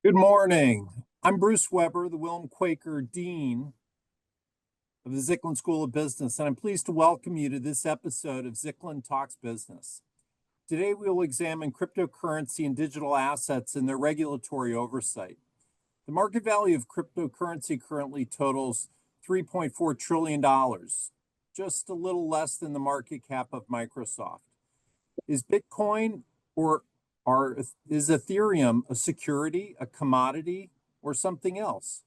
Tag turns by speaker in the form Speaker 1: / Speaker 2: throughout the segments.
Speaker 1: Good morning. I'm Bruce Weber, the Willem Quaker Dean of the Zicklin School of Business, and I'm pleased to welcome you to this episode of Zicklin Talks Business. Today, we will examine cryptocurrency and digital assets and their regulatory oversight. The market value of cryptocurrency currently totals $3.4 trillion, just a little less than the market cap of Microsoft. Is Bitcoin is Ethereum a security, a commodity, or something else?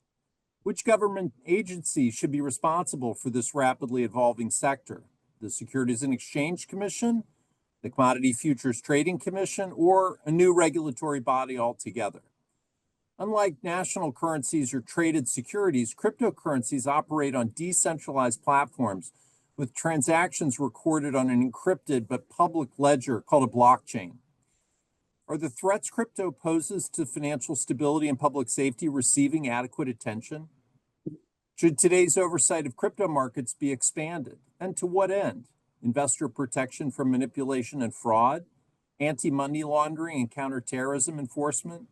Speaker 1: Which government agency should be responsible for this rapidly evolving sector? The Securities and Exchange Commission, the Commodity Futures Trading Commission, or a new regulatory body altogether? Unlike national currencies or traded securities, cryptocurrencies operate on decentralized platforms with transactions recorded on an encrypted but public ledger called a blockchain. Are the threats crypto poses to financial stability and public safety receiving adequate attention? Should today's oversight of crypto markets be expanded? And to what end? Investor protection from manipulation and fraud, anti-money laundering and counterterrorism enforcement,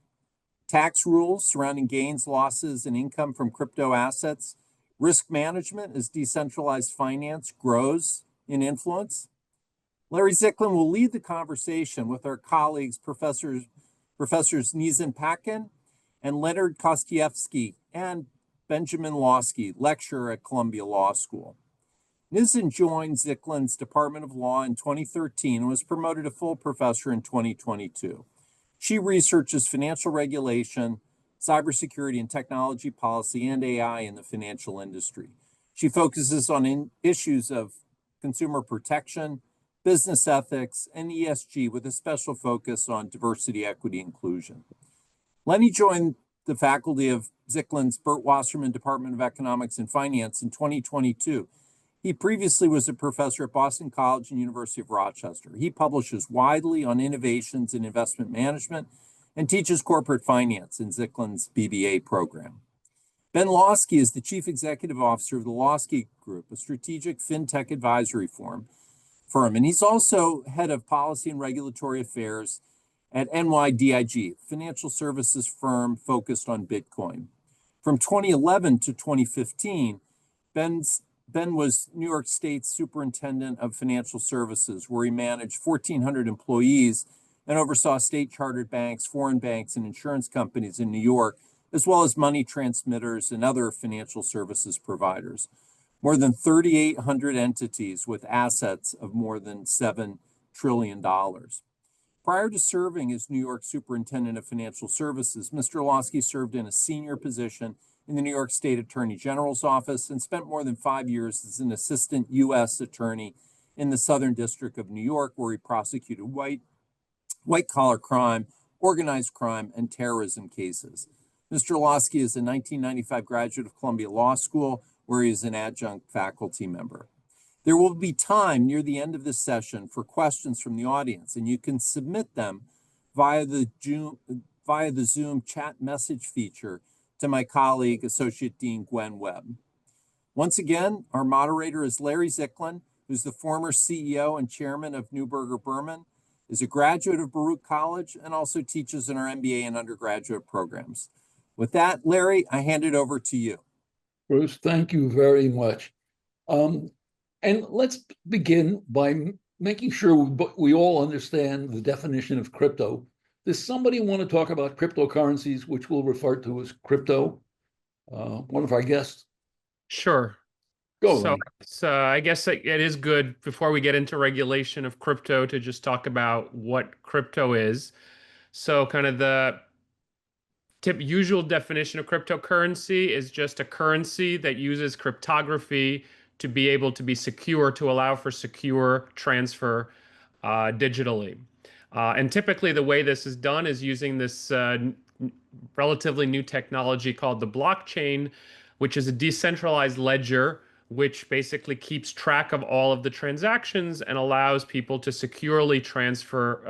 Speaker 1: tax rules surrounding gains, losses, and income from crypto assets, risk management as decentralized finance grows in influence? Larry Zicklin will lead the conversation with our colleagues, Professors Nizan Pakin and Leonard Kostievsky, and Benjamin Lawsky, lecturer at Columbia Law School. Nizan joined Zicklin's Department of Law in 2013 and was promoted to full professor in 2022. She researches financial regulation, cybersecurity and technology policy, and AI in the financial industry. She focuses on issues of consumer protection, business ethics, and ESG with a special focus on diversity, equity, inclusion. Lenny joined the faculty of Zicklin's Burt Wasserman Department of Economics and Finance in 2022. He previously was a professor at Boston College and University of Rochester. He publishes widely on innovations in investment management and teaches corporate finance in Zicklin's BBA program. Ben Lawsky is the Chief Executive Officer of the Lawsky Group, a strategic fintech advisory firm, and he's also head of policy and regulatory affairs at NYDIG, financial services firm focused on Bitcoin. From 2011 to 2015, Ben was New York State's Superintendent of Financial Services, where he managed 1,400 employees and oversaw state-chartered banks, foreign banks, and insurance companies in New York, as well as money transmitters and other financial services providers. More than 3,800 entities with assets of more than $7 trillion. Prior to serving as New York Superintendent of Financial Services, Mr. Lawsky served in a senior position in the New York State Attorney General's office and spent more than 5 years as an assistant U.S. attorney in the Southern District of New York, where he prosecuted white-collar crime, organized crime, and terrorism cases. Mr. Lawsky is a 1995 graduate of Columbia Law School, where he is an adjunct faculty member. There will be time near the end of this session for questions from the audience, and you can submit them via the Zoom chat message feature to my colleague, Associate Dean Gwen Webb. Once again, our moderator is Larry Zicklin, who's the former CEO and chairman of Neuberger Berman, is a graduate of Baruch College, and also teaches in our MBA and undergraduate programs. With that, Larry, I hand it over to you.
Speaker 2: Bruce, thank you very much. And let's begin by making sure we all understand the definition of crypto. Does somebody want to talk about cryptocurrencies, which we'll refer to as crypto? One of our guests?
Speaker 3: Sure.
Speaker 2: Go.
Speaker 3: So I guess it is good before we get into regulation of crypto to just talk about what crypto is. So kind of the usual definition of cryptocurrency is just a currency that uses cryptography to be able to be secure, to allow for secure transfer digitally. And typically the way this is done is using this relatively new technology called the blockchain, which is a decentralized ledger, which basically keeps track of all of the transactions and allows people to securely transfer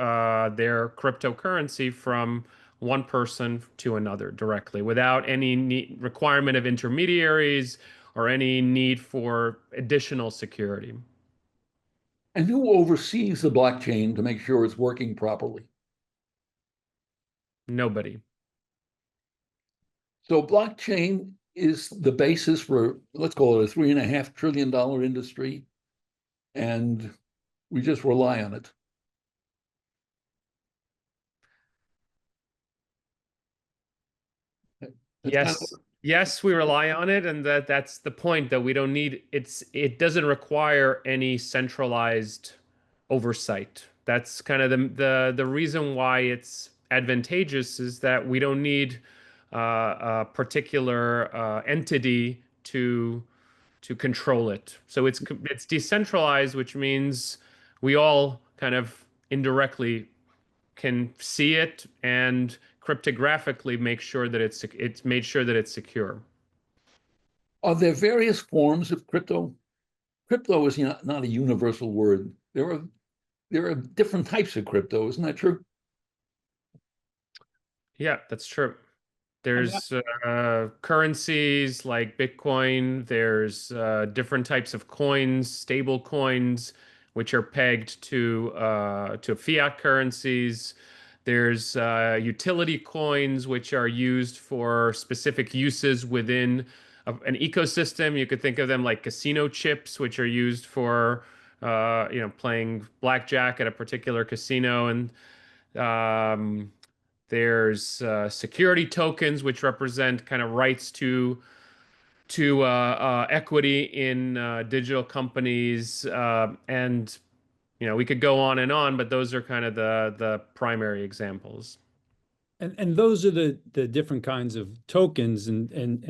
Speaker 3: their cryptocurrency from one person to another directly without any requirement of intermediaries or any need for additional security.
Speaker 2: And who oversees the blockchain to make sure it's working properly?
Speaker 3: Nobody.
Speaker 2: So blockchain is the basis for, let's call it a $3.5 trillion industry, and we just rely on it. That's kind
Speaker 3: Yes. Yes, we rely on it, and that's the point, that we don't need it doesn't require any centralized oversight. That's kind of the reason why it's advantageous, is that we don't need a particular entity to control it. So it's decentralized, which means we all kind of indirectly can see it and cryptographically make sure that it's made sure that it's secure.
Speaker 2: Are there various forms of crypto? Crypto is not a universal word. There are different types of crypto, isn't that true?
Speaker 3: Yeah, that's true.
Speaker 1: I mean,
Speaker 3: There's currencies like Bitcoin. There's different types of coins, stable coins, which are pegged to fiat currencies. There's utility coins, which are used for specific uses within an ecosystem. You could think of them like casino chips, which are used for playing blackjack at a particular casino, and um, there's security tokens, which represent kind of rights to equity in digital companies, and we could go on and on, but those are kind of the primary examples.
Speaker 4: And those are the different kinds of tokens and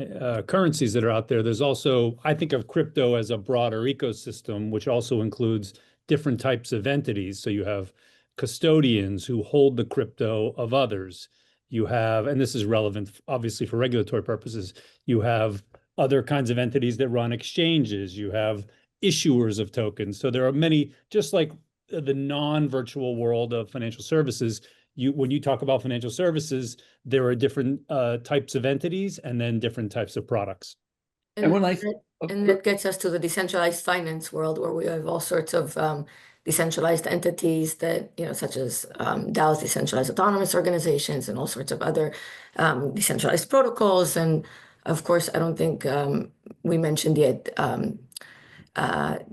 Speaker 4: currencies that are out there. There's also, I think of crypto as a broader ecosystem, which also includes different types of entities. So you have custodians who hold the crypto of others. You have, and this is relevant obviously for regulatory purposes, you have other kinds of entities that run exchanges. You have issuers of tokens. So there are many, just like the non-virtual world of financial services. When you talk about financial services, there are different types of entities and then different types of products.
Speaker 2: And when
Speaker 5: that gets us to the decentralized finance world, where we have all sorts of decentralized entities that, such as DAOs, decentralized autonomous organizations, and all sorts of other decentralized protocols. And of course, I don't think we mentioned yet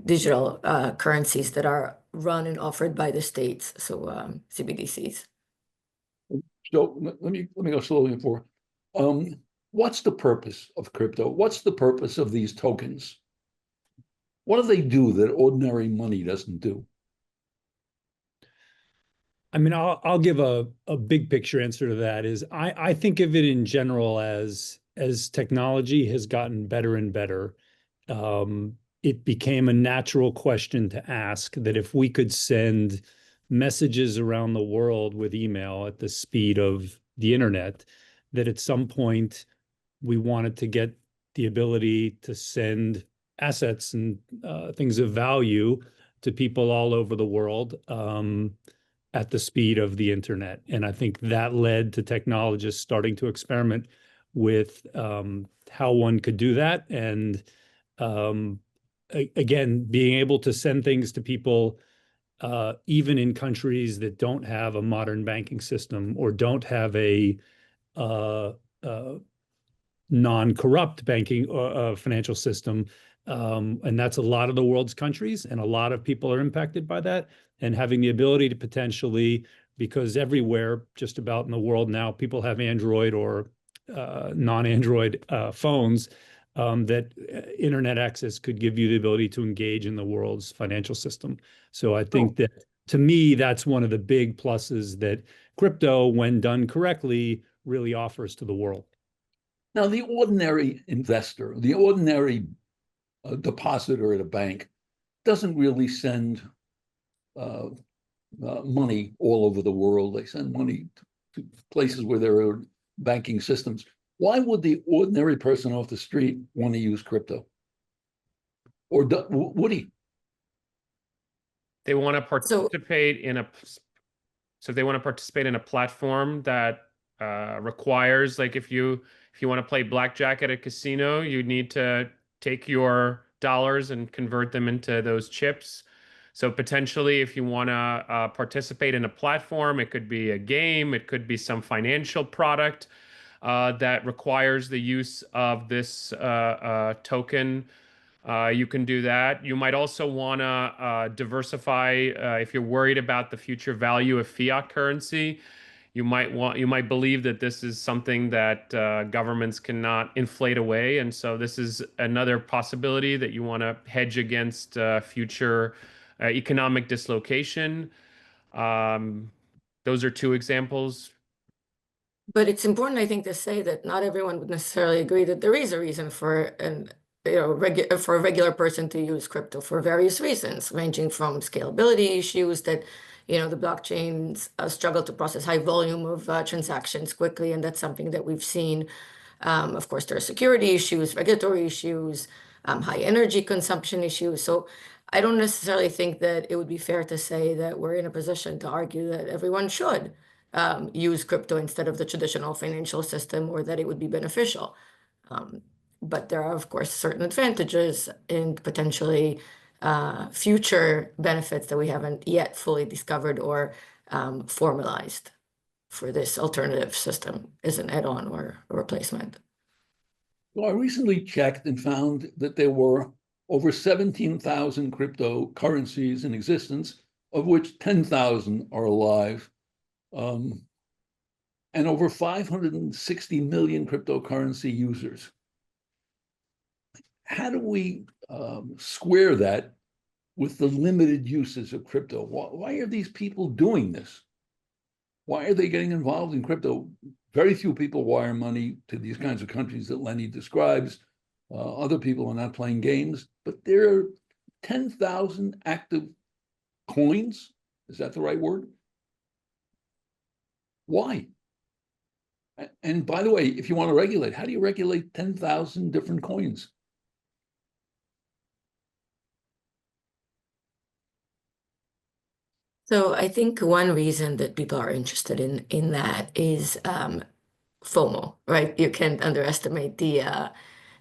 Speaker 5: digital currencies that are run and offered by the states, so CBDCs.
Speaker 2: So let me go slowly for. What's the purpose of crypto? What's the purpose of these tokens? What do they do that ordinary money doesn't do?
Speaker 4: I mean, I'll give a big picture answer to that. Is I think of it in general as technology has gotten better and better. It became a natural question to ask that if we could send messages around the world with email at the speed of the internet, that at some point we wanted to get the ability to send assets and things of value to people all over the world at the speed of the internet. And I think that led to technologists starting to experiment with how one could do that. And again, being able to send things to people even in countries that don't have a modern banking system or don't have a non-corrupt banking financial system. And that's a lot of the world's countries, and a lot of people are impacted by that. And having the ability to potentially, because everywhere just about in the world now, people have Android or non-Android phones, that internet access could give you the ability to engage in the world's financial system. So I think that, to me, that's one of the big pluses that crypto, when done correctly, really offers to the world.
Speaker 2: Now, the ordinary investor, the ordinary depositor at a bank doesn't really send money all over the world. They send money to places where there are banking systems. Why would the ordinary person off the street want to use crypto? Or would he?
Speaker 3: They want to participate so they want to participate in a platform that requires, like, if you want to play blackjack at a casino, you need to take your dollars and convert them into those chips. So potentially, if you want to participate in a platform, it could be a game, it could be some financial product. that requires the use of this token, you can do that. You might also want to diversify if you're worried about the future value of fiat currency. You might believe that this is something that governments cannot inflate away, and so this is another possibility that you want to hedge against future economic dislocation. Those are two examples.
Speaker 5: But it's important, I think, to say that not everyone would necessarily agree that there is a reason for for a regular person to use crypto for various reasons, ranging from scalability issues that, the blockchains struggle to process high volume of transactions quickly, and that's something that we've seen. Of course, there are security issues, regulatory issues, high energy consumption issues. So I don't necessarily think that it would be fair to say that we're in a position to argue that everyone should use crypto instead of the traditional financial system, or that it would be beneficial. But there are, of course, certain advantages and potentially future benefits that we haven't yet fully discovered or formalized for this alternative system as an add-on or a replacement.
Speaker 2: Well, I recently checked and found that there were over 17,000 cryptocurrencies in existence, of which 10,000 are alive, and over 560 million cryptocurrency users. How do we square that with the limited uses of crypto? Why are these people doing this? Why are they getting involved in crypto? Very few people wire money to these kinds of countries that Lenny describes. Other people are not playing games, but there are 10,000 active coins. Is that the right word? Why? And by the way, if you want to regulate, how do you regulate 10,000 different coins?
Speaker 5: So I think one reason that people are interested in that is FOMO, right? You can't underestimate the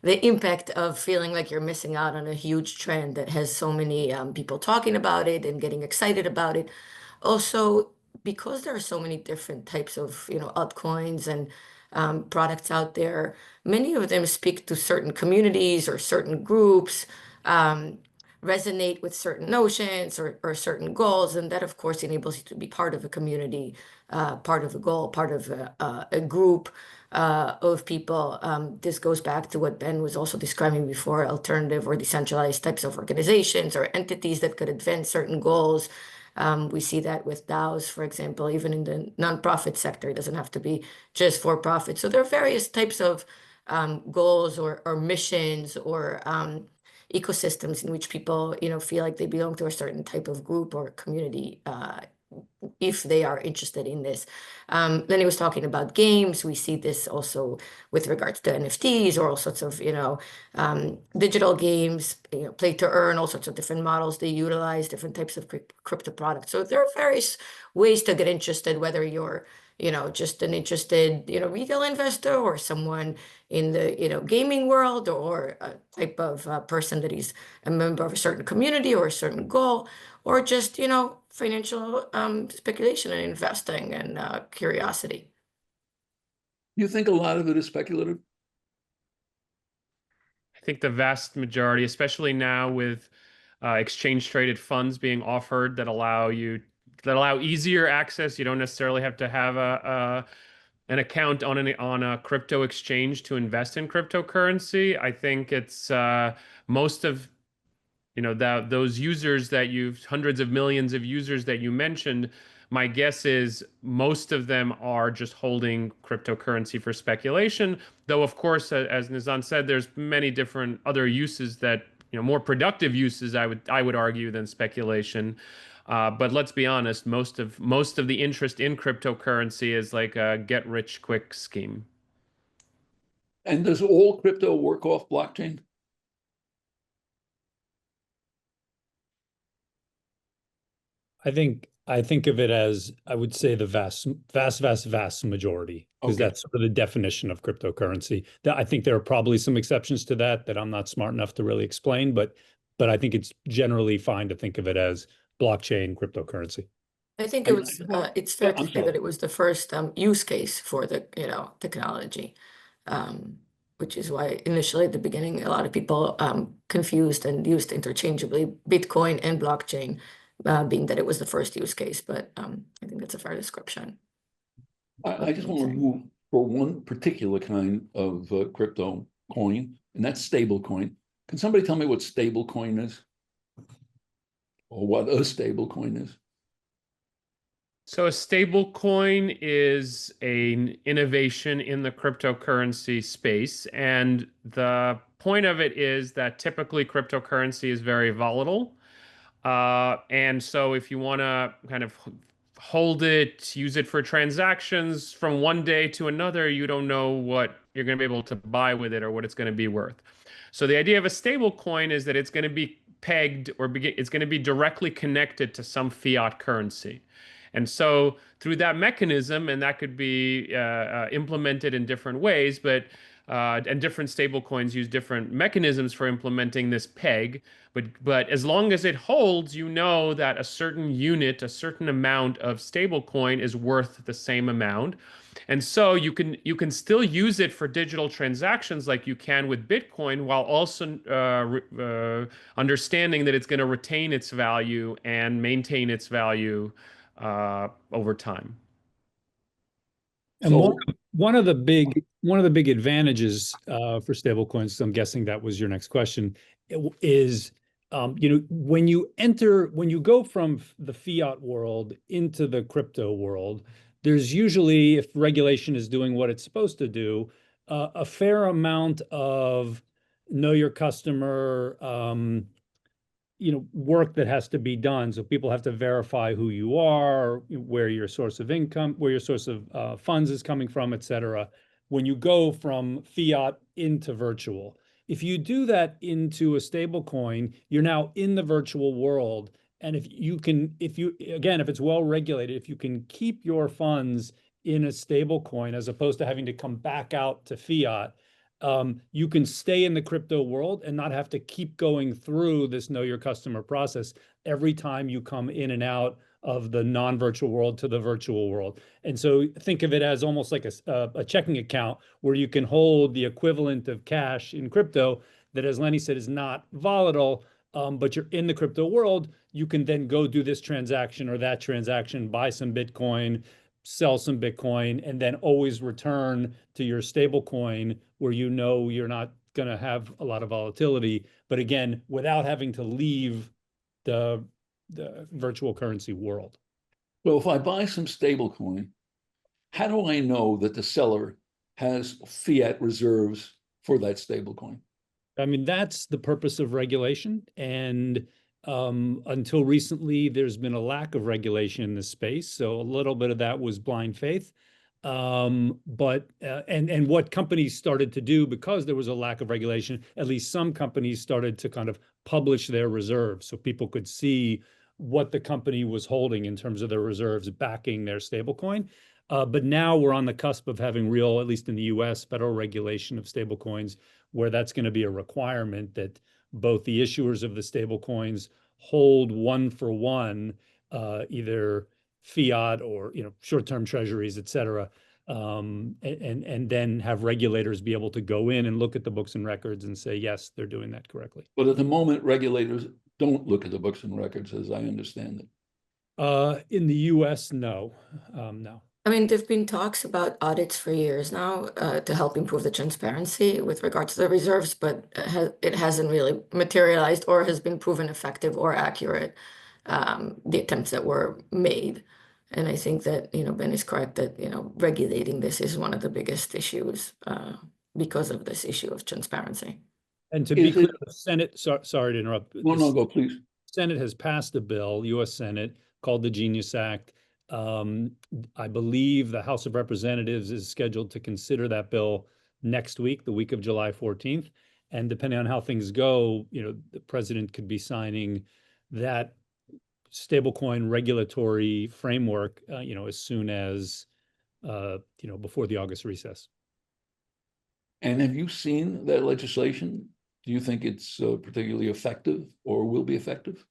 Speaker 5: impact of feeling like you're missing out on a huge trend that has so many people talking about it and getting excited about it. Also, because there are so many different types of altcoins and products out there, many of them speak to certain communities or certain groups. Resonate with certain notions or certain goals, and that of course enables you to be part of a community, part of a goal, part of a group of people. This goes back to what Ben was also describing before, alternative or decentralized types of organizations or entities that could advance certain goals. We see that with DAOs, for example, even in the nonprofit sector. It doesn't have to be just for profit. So there are various types of goals or missions or ecosystems in which people, feel like they belong to a certain type of group or community, if they are interested in this. Then he was talking about games. We see this also with regards to NFTs or all sorts of, digital games, play to earn, all sorts of different models. They utilize different types of crypto products. So there are various ways to get interested, whether you're just an interested, retail investor or someone in the, gaming world, or a type of person that is a member of a certain community or a certain goal, or just, financial speculation and investing and curiosity.
Speaker 2: You think a lot of it is speculative?
Speaker 3: I think the vast majority, especially now with exchange traded funds being offered that allow easier access. You don't necessarily have to have an account on a crypto exchange to invest in cryptocurrency. I think it's most of those users hundreds of millions of users that you mentioned. My guess is most of them are just holding cryptocurrency for speculation, though of course, as Nizan said, there's many different other uses that, more productive uses, I would argue, than speculation. But let's be honest, most of the interest in cryptocurrency is like a get rich quick scheme.
Speaker 2: And does all crypto work off blockchain?
Speaker 4: I think of it as, I would say, the vast majority, because
Speaker 2: Okay.
Speaker 4: that's sort of the definition of cryptocurrency. I think there are probably some exceptions to that I'm not smart enough to really explain, but I think it's generally fine to think of it as blockchain cryptocurrency.
Speaker 5: I think
Speaker 2: I-
Speaker 5: it was, it's fair to
Speaker 2: I'm
Speaker 5: say
Speaker 2: sorry.
Speaker 5: that it was the first use case for the, technology. Which is why initially at the beginning, a lot of people confused and used interchangeably Bitcoin and blockchain, being that it was the first use case, but I think that's a fair description.
Speaker 2: I just want to move for one particular kind of crypto coin, and that's stable coin. Can somebody tell me what stable coin is? Or what a stable coin is?
Speaker 3: So a stable coin is an innovation in the cryptocurrency space. And the point of it is that typically cryptocurrency is very volatile. And so if you want to kind of hold it, use it for transactions from one day to another, you don't know what you're going to be able to buy with it or what it's going to be worth. So the idea of a stable coin is that it's going to be pegged or it's going to be directly connected to some fiat currency. And so through that mechanism, and that could be implemented in different ways, and different stable coins use different mechanisms for implementing this peg. But as long as it holds, you know that a certain unit, a certain amount of stable coin is worth the same amount. And so you can still use it for digital transactions like you can with Bitcoin, while also understanding that it's going to retain its value and maintain its value over time.
Speaker 4: And
Speaker 2: So,
Speaker 4: one of the big advantages for stablecoins, I'm guessing that was your next question, is when you go from the fiat world into the crypto world, there's usually, if regulation is doing what it's supposed to do, a fair amount of know your customer work that has to be done. So people have to verify who you are, where your source of income, where your source of funds is coming from, et cetera. When you go from fiat into virtual, if you do that into a stable coin, you're now in the virtual world. And if it's well regulated, if you can keep your funds in a stable coin as opposed to having to come back out to fiat, you can stay in the crypto world and not have to keep going through this know your customer process every time you come in and out of the non-virtual world to the virtual world. And so think of it as almost like a checking account where you can hold the equivalent of cash in crypto that, as Lenny said, is not volatile, but you're in the crypto world. You can then go do this transaction or that transaction, buy some Bitcoin, sell some Bitcoin, and then always return to your stable coin where you know you're not going to have a lot of volatility, but again, without having to leave the virtual currency world.
Speaker 2: well, if I buy some stable coin, how do I know that the seller has fiat reserves for that stable coin?
Speaker 4: I mean, that's the purpose of regulation. And until recently, there's been a lack of regulation in this space. So a little bit of that was blind faith. But what companies started to do, because there was a lack of regulation, at least some companies started to kind of publish their reserves so people could see what the company was holding in terms of their reserves backing their stablecoin. But now we're on the cusp of having real, at least in the US, federal regulation of stablecoins, where that's going to be a requirement that both the issuers of the stablecoins hold one for one, either fiat or short-term treasuries, et cetera, and then have regulators be able to go in and look at the books and records and say, yes, they're doing that correctly.
Speaker 2: But at the moment, regulators don't look at the books and records, as I understand it.
Speaker 4: In the US, no. No.
Speaker 5: I mean, there've been talks about audits for years now to help improve the transparency with regard to the reserves, but it hasn't really materialized or has been proven effective or accurate, the attempts that were made. And I think that, Ben is correct that, regulating this is one of the biggest issues because of this issue of transparency.
Speaker 4: And to be clear, the Senate, sorry to interrupt.
Speaker 2: No, go, please.
Speaker 4: Senate has passed a bill, US Senate, called the Genius Act. I believe the House of Representatives is scheduled to consider that bill next week, the week of July 14th. And depending on how things go, the president could be signing that stablecoin regulatory framework, as soon as, before the August recess.
Speaker 2: And have you seen that legislation? Do you think it's particularly effective or will be effective?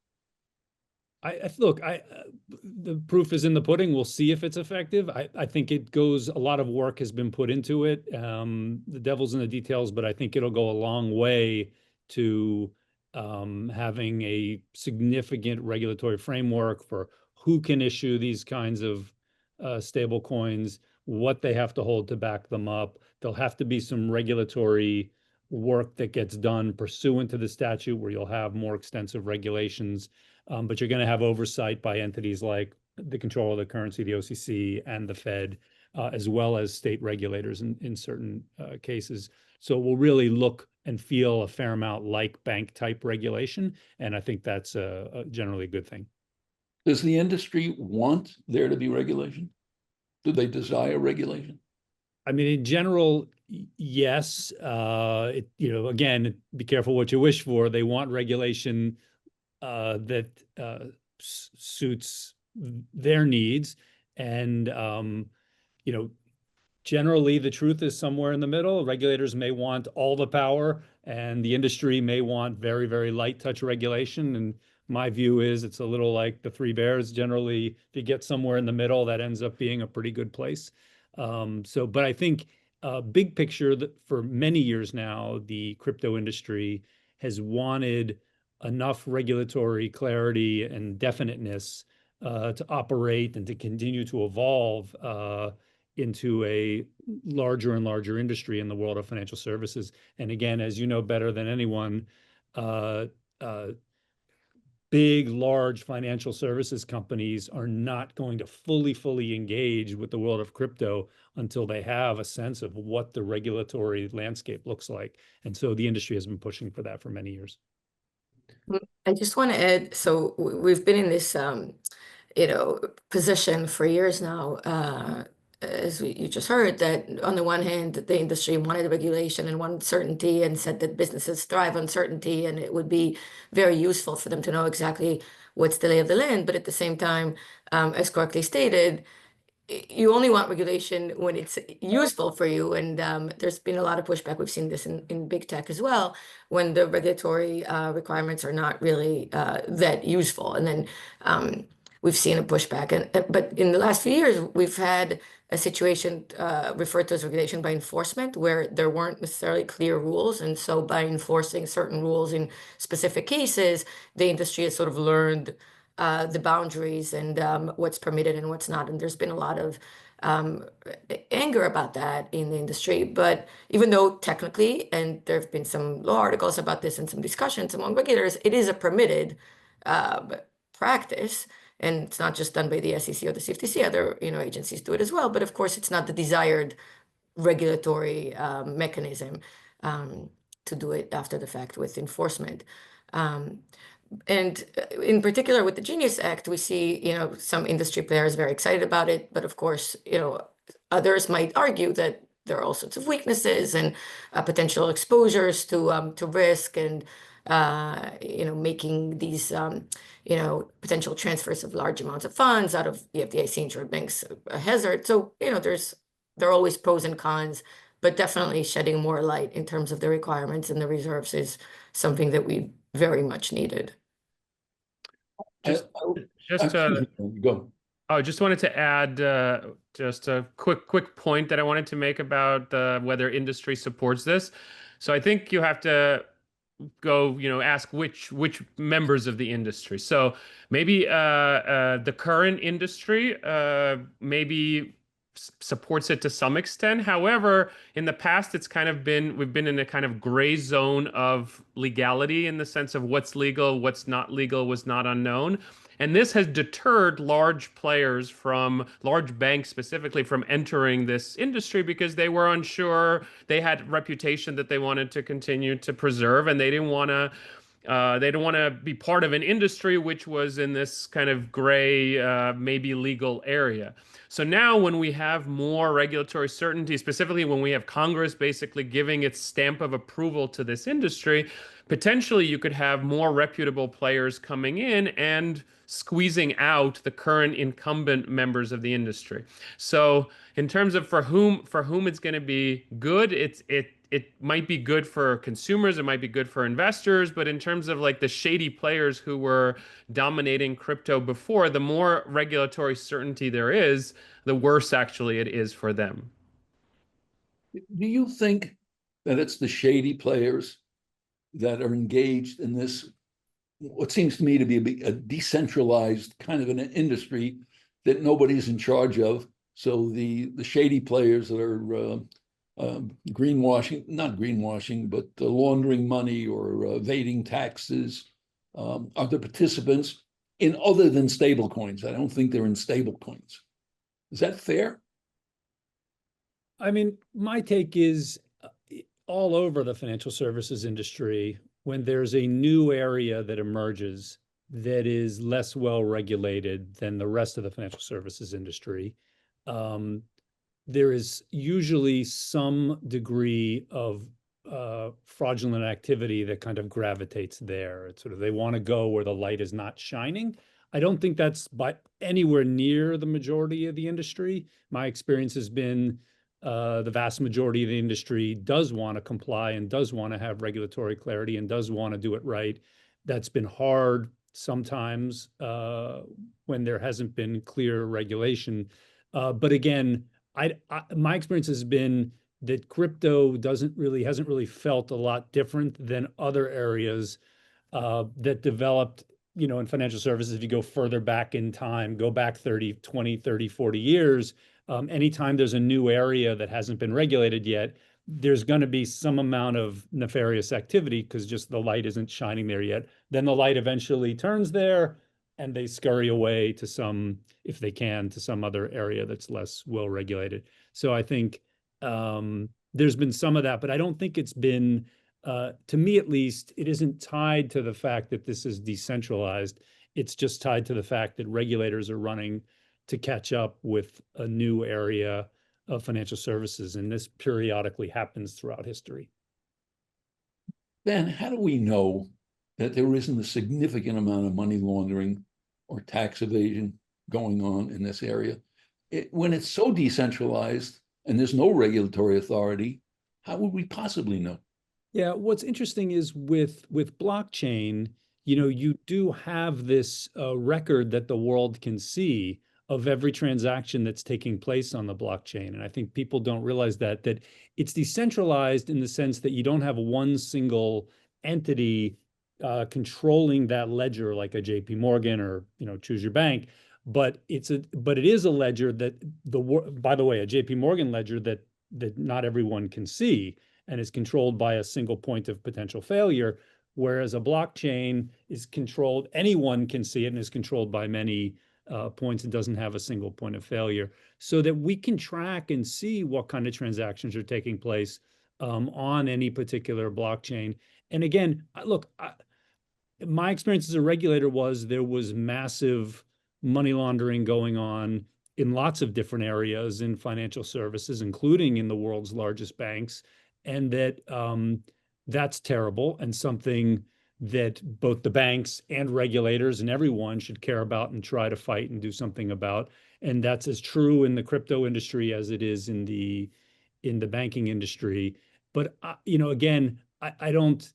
Speaker 4: Look, the proof is in the pudding. We'll see if it's effective. I think a lot of work has been put into it. The devil's in the details, but I think it'll go a long way to having a significant regulatory framework for who can issue these kinds of stable coins, what they have to hold to back them up. There'll have to be some regulatory work that gets done pursuant to the statute where you'll have more extensive regulations. But you're going to have oversight by entities like the Control of the Currency, the OCC, and the Fed, as well as state regulators in certain cases. So it will really look and feel a fair amount like bank-type regulation, and I think that's generally a good thing.
Speaker 2: Does the industry want there to be regulation? Do they desire regulation?
Speaker 4: I mean, in general, yes. Again, be careful what you wish for. They want regulation that suits their needs. And, generally the truth is somewhere in the middle. Regulators may want all the power and the industry may want very, very light touch regulation. And my view is it's a little like the three bears. Generally, if you get somewhere in the middle, that ends up being a pretty good place. But I think big picture, that for many years now, the crypto industry has wanted enough regulatory clarity and definiteness to operate and to continue to evolve into a larger and larger industry in the world of financial services. And again, as you know better than anyone, big, large financial services companies are not going to fully engage with the world of crypto until they have a sense of what the regulatory landscape looks like. And so the industry has been pushing for that for many years.
Speaker 5: I just want to add, so we've been in this, position for years now, as you just heard, that on the one hand, the industry wanted regulation and wanted certainty and said that businesses thrive on certainty and it would be very useful for them to know exactly what's the lay of the land. But at the same time, as correctly stated, you only want regulation when it's useful for you. And there's been a lot of pushback. We've seen this in big tech as well, when the regulatory requirements are not really that useful. And then we've seen a pushback. But in the last few years, we've had a situation referred to as regulation by enforcement, where there weren't necessarily clear rules. And so by enforcing certain rules in specific cases, the industry has sort of learned the boundaries and what's permitted and what's not. And there's been a lot of anger about that in the industry. But even though technically, and there have been some law articles about this and some discussions among regulators, it is a permitted practice. And it's not just done by the SEC or the CFTC, other agencies do it as well. But of course, it's not the desired regulatory mechanism to do it after the fact with enforcement. And in particular with the Genius Act, we see, some industry players very excited about it. But of course, others might argue that there are all sorts of weaknesses and potential exposures to risk and, making these, potential transfers of large amounts of funds out of the FDIC-insured banks a hazard. So, there are always pros and cons, but definitely shedding more light in terms of the requirements and the reserves is something that we very much needed.
Speaker 3: Just
Speaker 2: Go.
Speaker 3: I just wanted to add just a quick point that I wanted to make about whether industry supports this. So I think you have to go, ask which members of the industry. So maybe the current industry maybe supports it to some extent. However, in the past, we've been in a kind of gray zone of legality, in the sense of what's legal, what's not legal, was not unknown. And this has deterred large players, large banks specifically, from entering this industry because they were unsure. They had a reputation that they wanted to continue to preserve, and they didn't want to be part of an industry which was in this kind of gray, maybe legal area. So now when we have more regulatory certainty, specifically when we have Congress basically giving its stamp of approval to this industry, potentially you could have more reputable players coming in and squeezing out the current incumbent members of the industry. So in terms of for whom it's going to be good, it might be good for consumers, it might be good for investors, but in terms of like the shady players who were dominating crypto before, the more regulatory certainty there is, the worse actually it is for them.
Speaker 2: Do you think that it's the shady players that are engaged in this, what seems to me to be a decentralized kind of an industry that nobody's in charge of? So the shady players that are greenwashing, not greenwashing, but laundering money or evading taxes are the participants in other than stable coins. I don't think they're in stable coins. Is that fair?
Speaker 4: I mean, my take is all over the financial services industry, when there's a new area that emerges that is less well regulated than the rest of the financial services industry, there is usually some degree of fraudulent activity that kind of gravitates there. It's sort of, they want to go where the light is not shining. I don't think that's by anywhere near the majority of the industry. My experience has been the vast majority of the industry does want to comply and does want to have regulatory clarity and does want to do it right. That's been hard sometimes when there hasn't been clear regulation. But again, my experience has been that crypto hasn't really felt a lot different than other areas that developed, in financial services. If you go further back in time, go back 20, 30, 40 years, anytime there's a new area that hasn't been regulated yet, there's going to be some amount of nefarious activity because just the light isn't shining there yet. Then the light eventually turns there and they scurry away to some, if they can, to some other area that's less well regulated. So I think there's been some of that, but I don't think it's been, to me at least, it isn't tied to the fact that this is decentralized. It's just tied to the fact that regulators are running to catch up with a new area of financial services, and this periodically happens throughout history.
Speaker 2: Ben, how do we know that there isn't a significant amount of money laundering or tax evasion going on in this area? When it's so decentralized and there's no regulatory authority, how would we possibly know?
Speaker 4: Yeah, what's interesting is with blockchain, you do have this record that the world can see of every transaction that's taking place on the blockchain. And I think people don't realize that it's decentralized in the sense that you don't have one single entity controlling that ledger like a JP Morgan or, choose your bank. But it is a ledger that by the way, a JP Morgan ledger that not everyone can see and is controlled by a single point of potential failure, whereas a blockchain is controlled, anyone can see it and is controlled by many points and doesn't have a single point of failure, so that we can track and see what kind of transactions are taking place on any particular blockchain. And again, look, my experience as a regulator was there was massive money laundering going on in lots of different areas in financial services, including in the world's largest banks, and that's terrible and something that both the banks and regulators and everyone should care about and try to fight and do something about. And that's as true in the crypto industry as it is in the banking industry. But again, I don't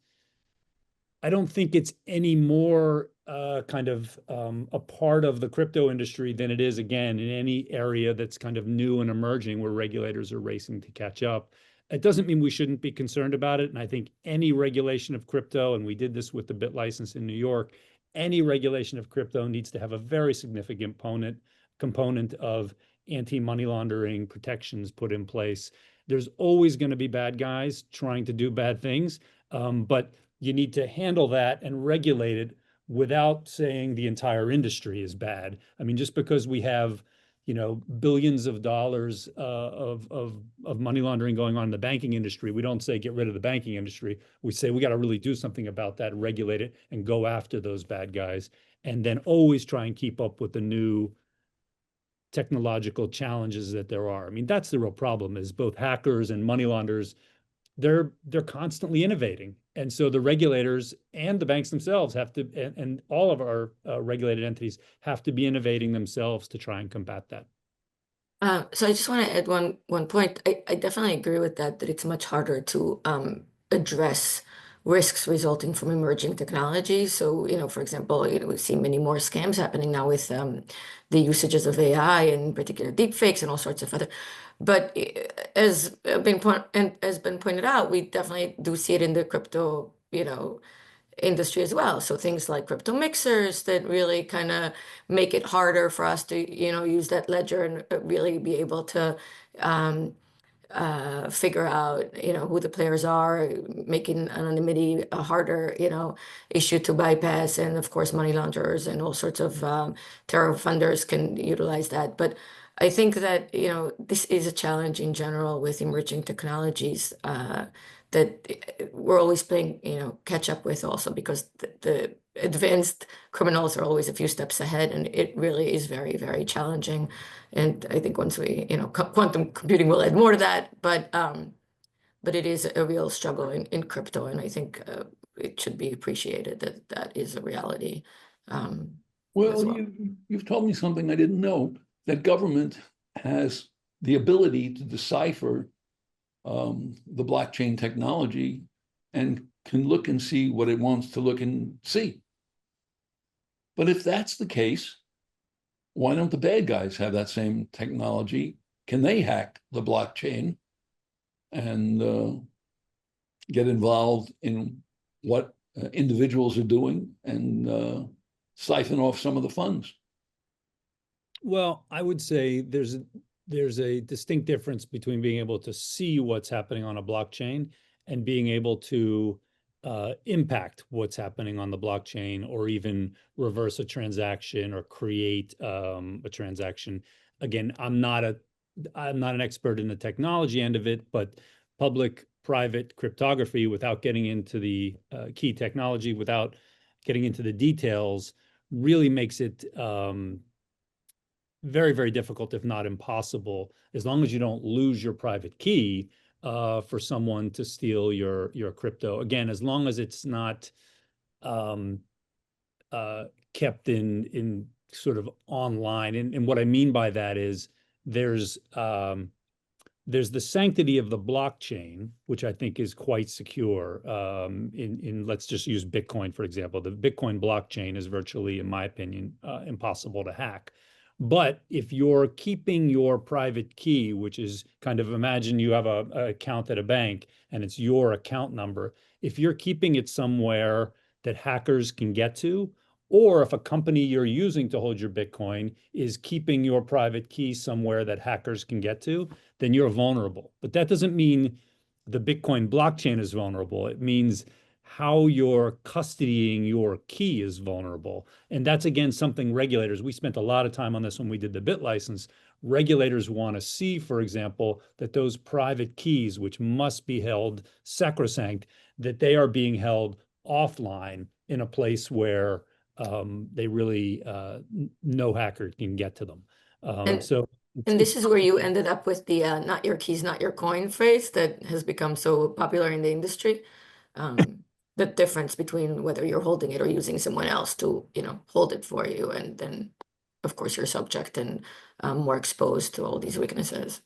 Speaker 4: think it's any more kind of a part of the crypto industry than it is, again, in any area that's kind of new and emerging where regulators are racing to catch up. It doesn't mean we shouldn't be concerned about it. And I think any regulation of crypto, and we did this with the BIT license in New York, any regulation of crypto needs to have a very significant component of anti-money laundering protections put in place. There's always going to be bad guys trying to do bad things, but you need to handle that and regulate it without saying the entire industry is bad. I mean, just because we have billions of dollars of money laundering going on in the banking industry, we don't say get rid of the banking industry. We say we got to really do something about that, regulate it, and go after those bad guys, and then always try and keep up with the new technological challenges that there are. I mean, that's the real problem, is both hackers and money launderers, they're constantly innovating. And so the regulators and the banks themselves have to, and all of our regulated entities have to be innovating themselves to try and combat that.
Speaker 5: So I just want to add one point. I definitely agree with that it's much harder to address risks resulting from emerging technologies. So, for example, we see many more scams happening now with the usages of AI, and in particular deepfakes and all sorts of other. But as has been pointed out, we definitely do see it in the crypto, industry as well. So things like crypto mixers that really kind of make it harder for us to, use that ledger and really be able to figure out, who the players are, making anonymity a harder, issue to bypass. And of course, money launderers and all sorts of terror funders can utilize that. But I think that, this is a challenge in general with emerging technologies that we're always playing, catch up with also because the advanced criminals are always a few steps ahead, and it really is very, very challenging. And I think once we, quantum computing will add more to that, but it is a real struggle in crypto, and I think it should be appreciated that that is a reality. As
Speaker 2: Well,
Speaker 5: well.
Speaker 2: you've told me something I didn't know, that government has the ability to decipher the blockchain technology and can look and see what it wants to look and see. But if that's the case, why don't the bad guys have that same technology? Can they hack the blockchain and get involved in what individuals are doing and siphon off some of the funds?
Speaker 4: Well, I would say there's a distinct difference between being able to see what's happening on a blockchain and being able to impact what's happening on the blockchain, or even reverse a transaction or create a transaction. Again, I'm not an expert in the technology end of it, but public-private cryptography, without getting into the key technology, without getting into the details, really makes it very, very difficult, if not impossible, as long as you don't lose your private key, for someone to steal your crypto. Again, as long as it's not kept in sort of online. And what I mean by that is there's the sanctity of the blockchain, which I think is quite secure. In let's just use Bitcoin, for example. The Bitcoin blockchain is virtually, in my opinion, impossible to hack. But if you're keeping your private key, which is kind of, imagine you have an account at a bank and it's your account number, if you're keeping it somewhere that hackers can get to, or if a company you're using to hold your Bitcoin is keeping your private key somewhere that hackers can get to, then you're vulnerable. But that doesn't mean the Bitcoin blockchain is vulnerable. It means how you're custodying your key is vulnerable. And that's, again, something regulators, we spent a lot of time on this when we did the BitLicense. Regulators want to see, for example, that those private keys, which must be held sacrosanct, that they are being held offline in a place where they really, no hacker can get to them.
Speaker 5: And
Speaker 4: So
Speaker 5: this is where you ended up with the not your keys, not your coin phrase that has become so popular in the industry. The difference between whether you're holding it or using someone else to, hold it for you. And then, of course, you're subject and more exposed to all these weaknesses.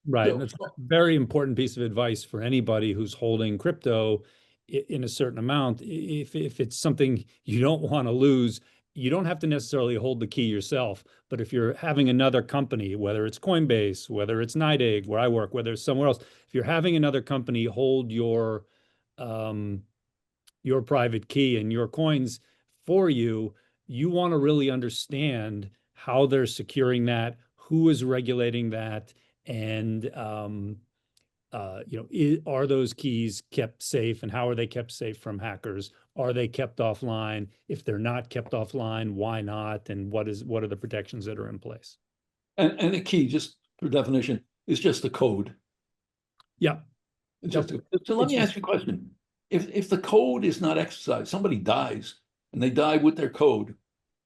Speaker 4: Right. And that's a very important piece of advice for anybody who's holding crypto in a certain amount. If it's something you don't want to lose, you don't have to necessarily hold the key yourself. But if you're having another company, whether it's Coinbase, whether it's NYDIG, where I work, whether it's somewhere else, if you're having another company hold your private key and your coins for you, you want to really understand how they're securing that, who is regulating that, and are those keys kept safe, and how are they kept safe from hackers? Are they kept offline? If they're not kept offline, why not? And what are the protections that are in place?
Speaker 2: And the key, just for definition, is just the code.
Speaker 4: Yeah.
Speaker 2: It's just so let me ask you a question. If the code is not exercised, somebody dies and they die with their code,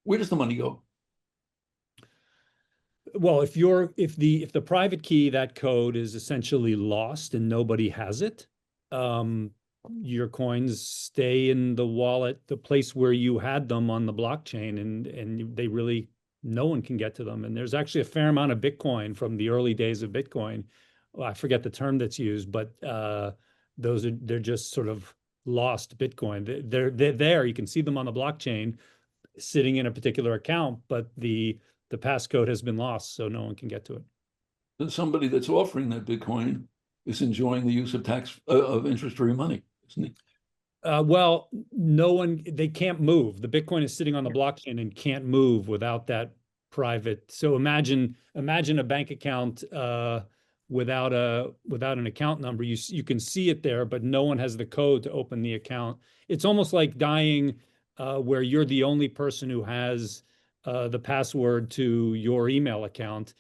Speaker 2: where does the money go?
Speaker 4: Well, if the private key, that code is essentially lost and nobody has it, your coins stay in the wallet, the place where you had them on the blockchain, and they really no one can get to them. And there's actually a fair amount of Bitcoin from the early days of Bitcoin. Well, I forget the term that's used, but they're just sort of lost Bitcoin. They're there. You can see them on the blockchain sitting in a particular account, but the passcode has been lost, so no one can get to it.
Speaker 2: Then somebody that's offering that Bitcoin is enjoying the use of interest-free money, isn't he?
Speaker 4: Well, they can't move. The Bitcoin is sitting on the blockchain and can't move without that private. So imagine a bank account without an account number. You can see it there, but no one has the code to open the account. It's almost like dying where you're the only person who has the password to your email account.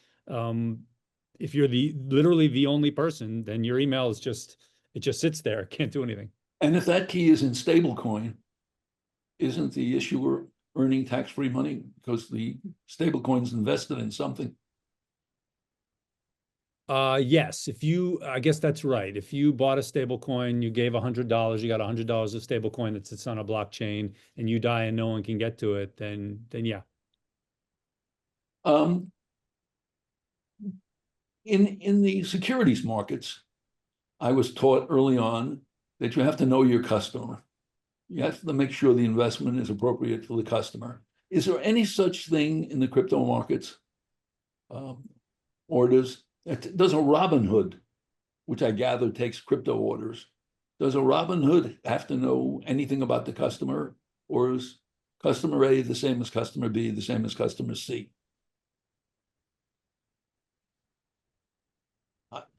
Speaker 4: If you're literally the only person, then your email is just sits there, it can't do anything.
Speaker 2: And if that key is in stablecoin, isn't the issuer earning tax-free money because the stablecoin's invested in something?
Speaker 4: Yes, I guess that's right. If you bought a stable coin, you gave $100, you got $100 of stable coin that sits on a blockchain, and you die and no one can get to it, then yeah.
Speaker 2: In the securities markets, I was taught early on that you have to know your customer. You have to make sure the investment is appropriate for the customer. Is there any such thing in the crypto markets? Or does a Robinhood, which I gather takes crypto orders, does a Robinhood have to know anything about the customer? Or is customer A the same as customer B, the same as customer C?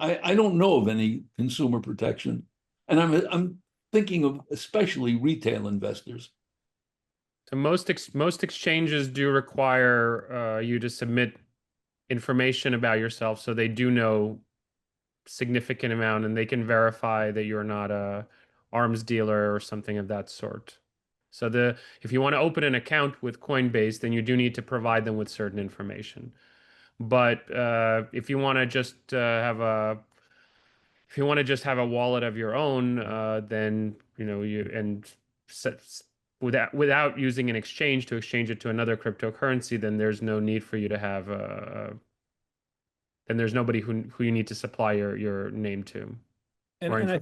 Speaker 2: I don't know of any consumer protection. And I'm thinking of especially retail investors.
Speaker 3: So most exchanges do require you to submit information about yourself, so they do know significant amount, and they can verify that you're not a arms dealer or something of that sort. So if you want to open an account with Coinbase, then you do need to provide them with certain information. But if you want to just have a wallet of your own, then without using an exchange to exchange it to another cryptocurrency, then there's no need for you to have then there's nobody who you need to supply your name to.
Speaker 4: And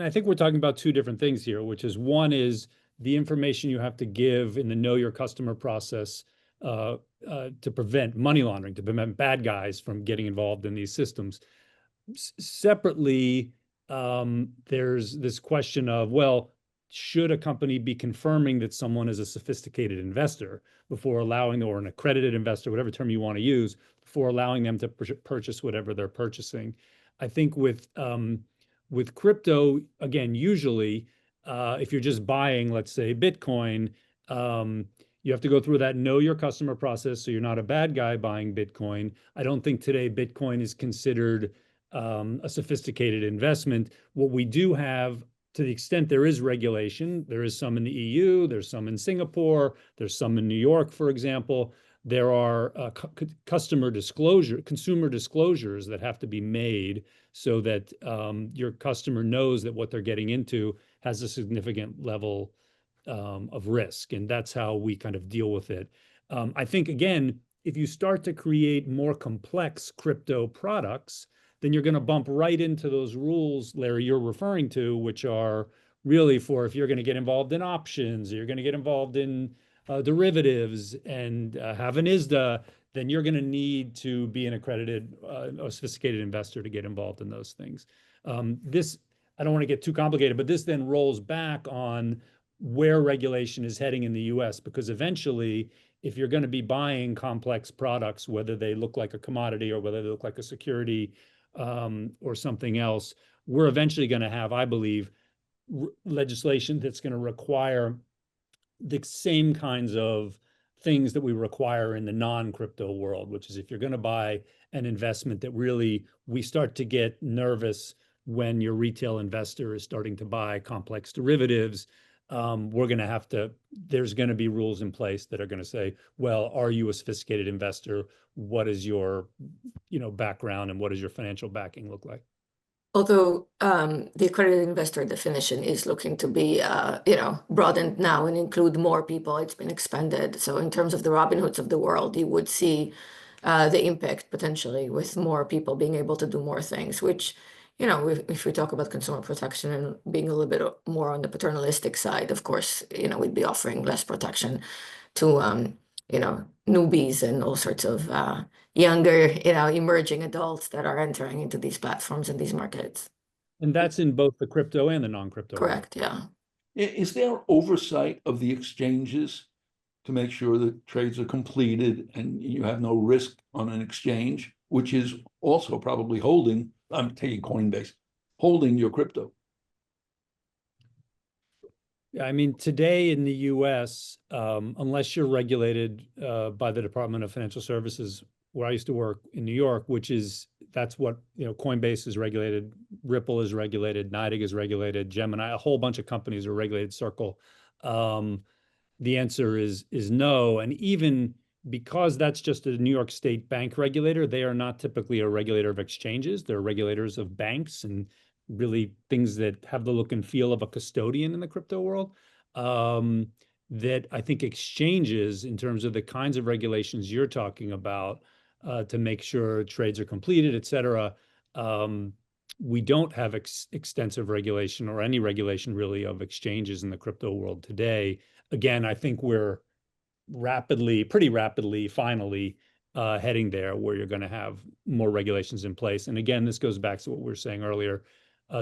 Speaker 4: I think we're talking about two different things here, which is one is the information you have to give in the know your customer process to prevent money laundering, to prevent bad guys from getting involved in these systems. Separately, there's this question of, well, should a company be confirming that someone is a sophisticated investor before allowing, or an accredited investor, whatever term you want to use, before allowing them to purchase whatever they're purchasing? I think with crypto, again, usually, if you're just buying, let's say, Bitcoin, you have to go through that know your customer process, so you're not a bad guy buying Bitcoin. I don't think today Bitcoin is considered a sophisticated investment. What we do have, to the extent there is regulation, there is some in the EU, there's some in Singapore, there's some in New York, for example. There are consumer disclosures that have to be made so that your customer knows that what they're getting into has a significant level of risk. And that's how we kind of deal with it. I think, again, if you start to create more complex crypto products, then you're going to bump right into those rules, Larry, you're referring to, which are really for if you're going to get involved in options, or you're going to get involved in derivatives and have an ISDA, then you're going to need to be an accredited or sophisticated investor to get involved in those things. This, I don't want to get too complicated, but this then rolls back on where regulation is heading in the US, because eventually, if you're going to be buying complex products, whether they look like a commodity or whether they look like a security or something else, we're eventually going to have, I believe, legislation that's going to require the same kinds of things that we require in the non-crypto world, which is if you're going to buy an investment that really we start to get nervous when your retail investor is starting to buy complex derivatives, we're going to have to, there's going to be rules in place that are going to say, well, are you a sophisticated investor? What is your, background, and what does your financial backing look like?
Speaker 5: Although the accredited investor definition is looking to be, broadened now and include more people, it's been expanded. So in terms of the Robinhoods of the world, you would see the impact potentially with more people being able to do more things, which, if we talk about consumer protection and being a little bit more on the paternalistic side, of course, we'd be offering less protection to, newbies and all sorts of younger, emerging adults that are entering into these platforms and these markets.
Speaker 4: And that's in both the crypto and the non-crypto world.
Speaker 5: Correct, yeah.
Speaker 2: Is there oversight of the exchanges to make sure that trades are completed and you have no risk on an exchange, which is also probably holding, I'm taking Coinbase, holding your crypto?
Speaker 4: I mean, today in the US, unless you're regulated by the Department of Financial Services, where I used to work in New York, that's what, Coinbase is regulated, Ripple is regulated, NYDIG is regulated, Gemini, a whole bunch of companies are regulated, Circle. The answer is no. And even because that's just a New York State bank regulator, they are not typically a regulator of exchanges. They're regulators of banks and really things that have the look and feel of a custodian in the crypto world. That I think exchanges, in terms of the kinds of regulations you're talking about, to make sure trades are completed, et cetera, we don't have extensive regulation or any regulation really of exchanges in the crypto world today. Again, I think we're pretty rapidly, finally heading there, where you're going to have more regulations in place. And again, this goes back to what we were saying earlier.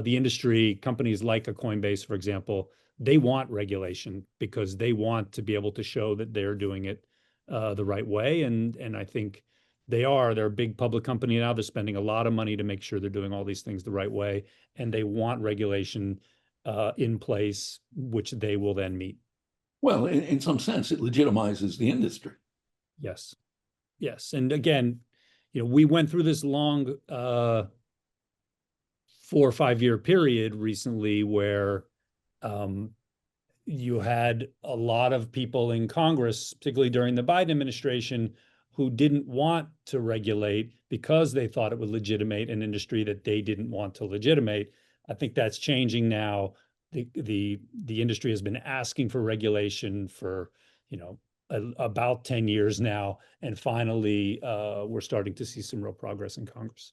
Speaker 4: The industry, companies like a Coinbase, for example, they want regulation because they want to be able to show that they're doing it the right way. And I think they're a big public company now. They're spending a lot of money to make sure they're doing all these things the right way. And they want regulation in place, which they will then meet.
Speaker 2: Well, in some sense, it legitimizes the industry.
Speaker 4: Yes. Yes. And again, we went through this long 4 or 5 year period recently where you had a lot of people in Congress, particularly during the Biden administration, who didn't want to regulate because they thought it would legitimate an industry that they didn't want to legitimate. I think that's changing now. The industry has been asking for regulation for, about 10 years now, and finally we're starting to see some real progress in Congress.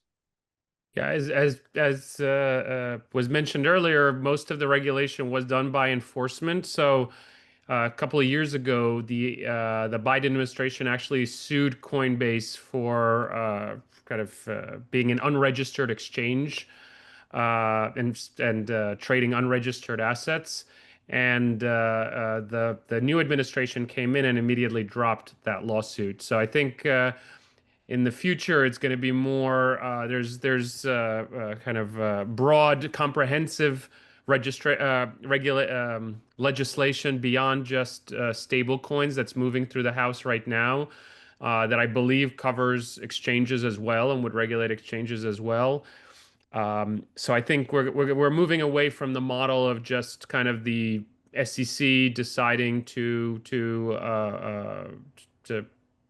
Speaker 3: Yeah, as was mentioned earlier, most of the regulation was done by enforcement. So a couple of years ago, the Biden administration actually sued Coinbase for being an unregistered exchange and trading unregistered assets. And the new administration came in and immediately dropped that lawsuit. So I think in the future, it's going to be more, there's broad, comprehensive legislation beyond just stable coins that's moving through the House right now, that I believe covers exchanges as well and would regulate exchanges as well. So I think we're moving away from the model of just kind of the SEC deciding to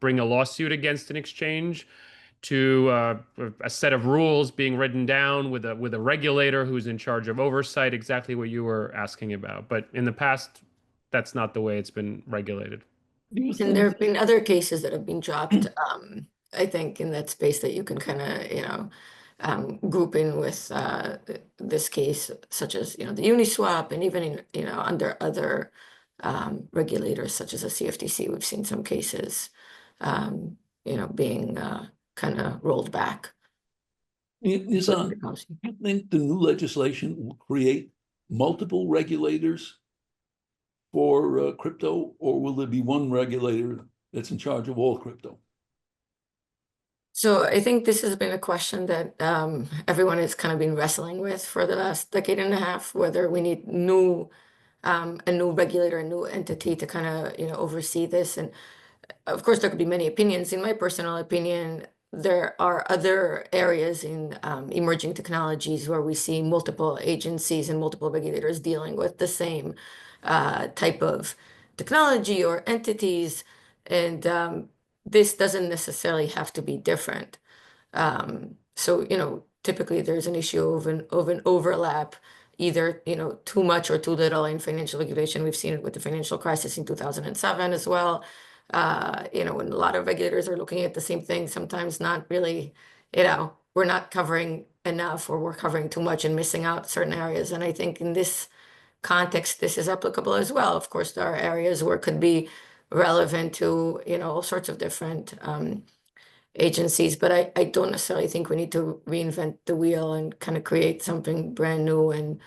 Speaker 3: bring a lawsuit against an exchange, to a set of rules being written down with a regulator who's in charge of oversight, exactly what you were asking about. But in the past, that's not the way it's been regulated.
Speaker 5: And there have been other cases that have been dropped, I think, in that space that you can kind of, group in with this case, such as, the Uniswap, and even in, under other regulators, such as the CFTC, we've seen some cases, being kind of rolled back.
Speaker 2: Do you think the new legislation will create multiple regulators for crypto, or will there be one regulator that's in charge of all crypto?
Speaker 5: So I think this has been a question that everyone has kind of been wrestling with for the last decade and a half, whether we need a new regulator, a new entity to kind of, oversee this. And of course, there could be many opinions. In my personal opinion, there are other areas in emerging technologies where we see multiple agencies and multiple regulators dealing with the same type of technology or entities. And this doesn't necessarily have to be different. So, typically there's an issue of an overlap, either, too much or too little in financial regulation. We've seen it with the financial crisis in 2007 as well. When a lot of regulators are looking at the same thing, sometimes not really, we're not covering enough, or we're covering too much and missing out certain areas. And I think in this context, this is applicable as well. Of course, there are areas where it could be relevant to, all sorts of different agencies, but I don't necessarily think we need to reinvent the wheel and kind of create something brand new and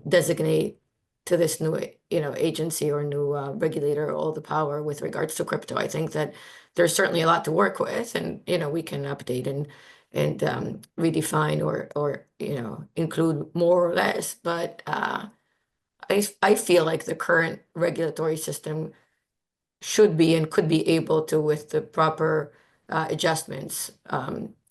Speaker 5: designate to this new, agency or new regulator all the power with regards to crypto. I think that there's certainly a lot to work with, and we can update and redefine or include more or less. But I feel like the current regulatory system should be and could be able to, with the proper adjustments,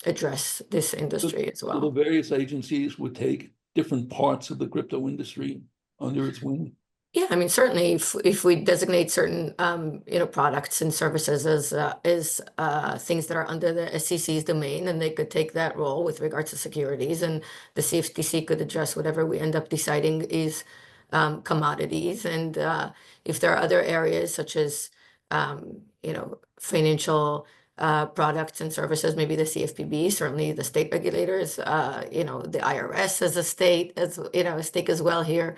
Speaker 5: address this industry as
Speaker 2: So
Speaker 5: well.
Speaker 2: the various agencies would take different parts of the crypto industry under its wing.
Speaker 5: Yeah, I mean, certainly if we designate certain products and services as things that are under the SEC's domain, then they could take that role with regards to securities, and the CFTC could address whatever we end up deciding is commodities. And if there are other areas such as financial products and services, maybe the CFPB, certainly the state regulators, the IRS as a state, a stake as well here,